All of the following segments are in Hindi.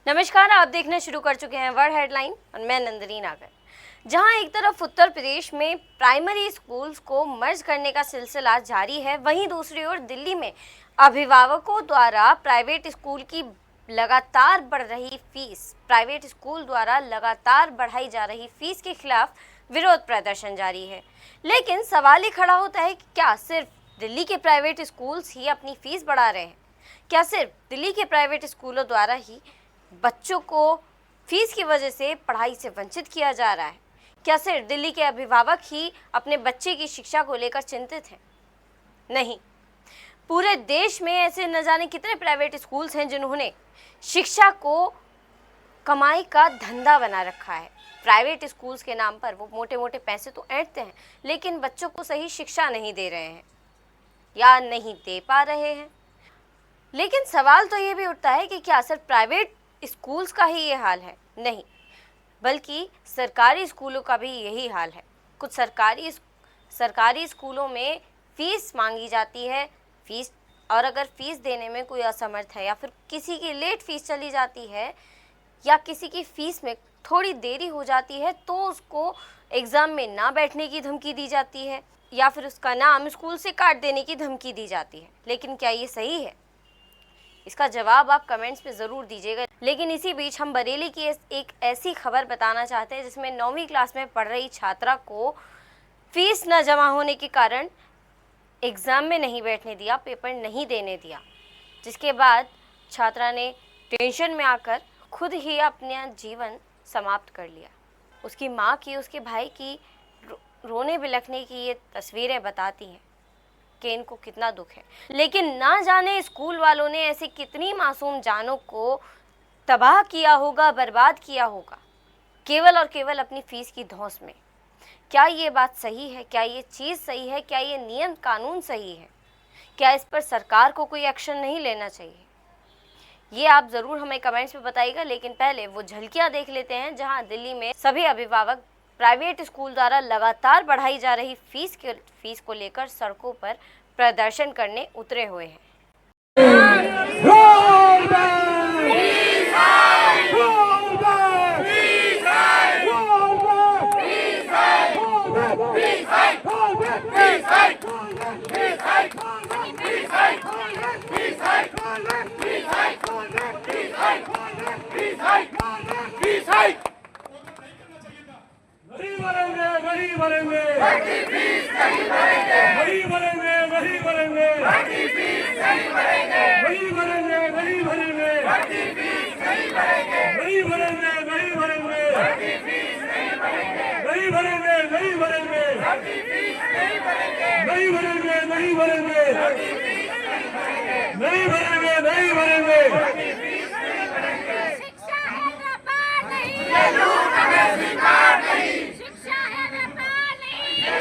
नमस्कार, आप देखना शुरू कर चुके हैं वर्ल्ड हेडलाइन और मैं नंदिनी नागर। जहां एक तरफ उत्तर प्रदेश में प्राइमरी स्कूल्स को मर्ज करने का सिलसिला जारी है, वहीं दूसरी ओर दिल्ली में अभिभावकों द्वारा प्राइवेट स्कूल द्वारा लगातार बढ़ाई जा रही फीस के खिलाफ विरोध प्रदर्शन जारी है। लेकिन सवाल ये खड़ा होता है कि क्या सिर्फ दिल्ली के प्राइवेट स्कूल्स ही अपनी फीस बढ़ा रहे हैं? क्या सिर्फ दिल्ली के प्राइवेट स्कूलों द्वारा ही बच्चों को फीस की वजह से पढ़ाई से वंचित किया जा रहा है? क्या सिर्फ दिल्ली के अभिभावक ही अपने बच्चे की शिक्षा को लेकर चिंतित हैं? नहीं, पूरे देश में ऐसे न जाने कितने प्राइवेट स्कूल्स हैं जिन्होंने शिक्षा को कमाई का धंधा बना रखा है। प्राइवेट स्कूल्स के नाम पर वो मोटे मोटे पैसे तो ऐंठते हैं, लेकिन बच्चों को सही शिक्षा नहीं दे रहे हैं या नहीं दे पा रहे हैं। लेकिन सवाल तो ये भी उठता है कि क्या सिर्फ प्राइवेट स्कूल्स का ही ये हाल है? नहीं, बल्कि सरकारी स्कूलों का भी यही हाल है। कुछ सरकारी स्कूलों में फ़ीस मांगी जाती है, और अगर फ़ीस देने में कोई असमर्थ है या फिर किसी की लेट फ़ीस चली जाती है या किसी की फ़ीस में थोड़ी देरी हो जाती है तो उसको एग्ज़ाम में ना बैठने की धमकी दी जाती है या फिर उसका नाम स्कूल से काट देने की धमकी दी जाती है। लेकिन क्या ये सही है? इसका जवाब आप कमेंट्स में ज़रूर दीजिएगा। लेकिन इसी बीच हम बरेली की एक ऐसी खबर बताना चाहते हैं जिसमें 9वीं क्लास में पढ़ रही छात्रा को फीस न जमा होने के कारण एग्ज़ाम में नहीं बैठने दिया, पेपर नहीं देने दिया, जिसके बाद छात्रा ने टेंशन में आकर खुद ही अपना जीवन समाप्त कर लिया। उसकी माँ की, उसके भाई की रोने बिलखने की ये तस्वीरें बताती हैं कि इनको कितना दुख है। लेकिन ना जाने स्कूल वालों ने ऐसी कितनी मासूम जानों को तबाह किया होगा, बर्बाद किया होगा, केवल और केवल अपनी फीस की धौंस में। क्या ये बात सही है? क्या ये चीज़ सही है? क्या ये नियम कानून सही है? क्या इस पर सरकार को कोई एक्शन नहीं लेना चाहिए? ये आप ज़रूर हमें कमेंट्स में बताइएगा। लेकिन पहले वो झलकियाँ देख लेते हैं जहाँ दिल्ली में सभी अभिभावक प्राइवेट स्कूल द्वारा लगातार बढ़ाई जा रही फीस को लेकर सड़कों पर प्रदर्शन करने उतरे हुए हैं। नहीं भरेंगे, फीस नहीं भरेंगे, नहीं भरेंगे, नहीं भरेंगे, फीस नहीं भरेंगे, नहीं भरेंगे, नहीं भरेंगे, फीस नहीं भरेंगे, नहीं भरेंगे, नहीं भरेंगे, फीस नहीं भरेंगे, नहीं भरेंगे, नहीं भरेंगे, फीस नहीं भरेंगे, नहीं भरेंगे, नहीं भरेंगे, फीस नहीं भरेंगे, नहीं भरेंगे, नहीं भरेंगे, फीस नहीं भरेंगे। शिक्षा है व्यापार नहीं, ये लूट हमें स्वीकार नहीं।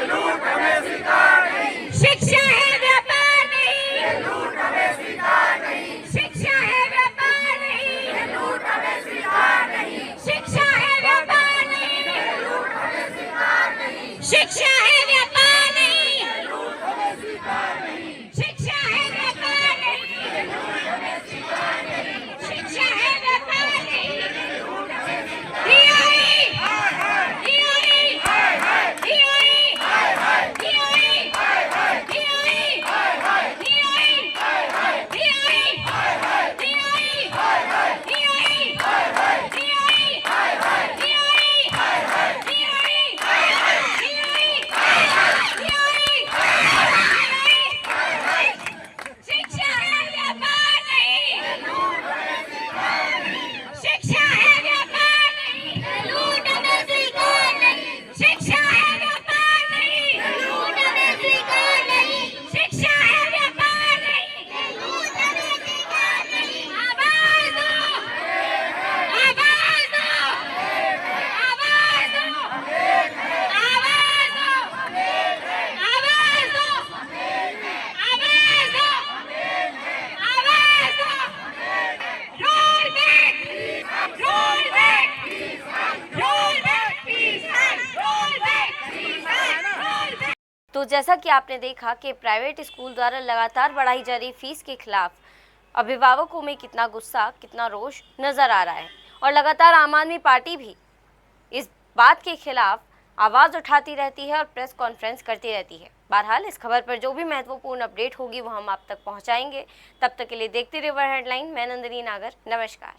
लूट हमें स्वीकार नहीं, शिक्षा है व्यापार नहीं, ये लूट हमें स्वीकार नहीं, शिक्षा है व्यापार नहीं, ये लूट हमें स्वीकार नहीं, शिक्षा है व्यापार नहीं, ये लूट हमें स्वीकार नहीं, शिक्षा है व्यापार नहीं, ये लूट हमें स्वीकार नहीं, शिक्षा है व्यापार नहीं, ये लूट हमें स्वीकार नहीं, शिक्षा है व्यापार नहीं, ये लूट हमें स्वीकार नहीं। तो जैसा कि आपने देखा कि प्राइवेट स्कूल द्वारा लगातार बढ़ाई जा रही फीस के खिलाफ अभिभावकों में कितना गुस्सा, कितना रोष नजर आ रहा है और लगातार आम आदमी पार्टी भी इस बात के खिलाफ आवाज उठाती रहती है और प्रेस कॉन्फ्रेंस करती रहती है। बहरहाल इस खबर पर जो भी महत्वपूर्ण अपडेट होगी वो हम आप तक पहुंचाएंगे। तब तक के लिए देखते रहिए हेडलाइन। मैं नंदिनी नागर, नमस्कार।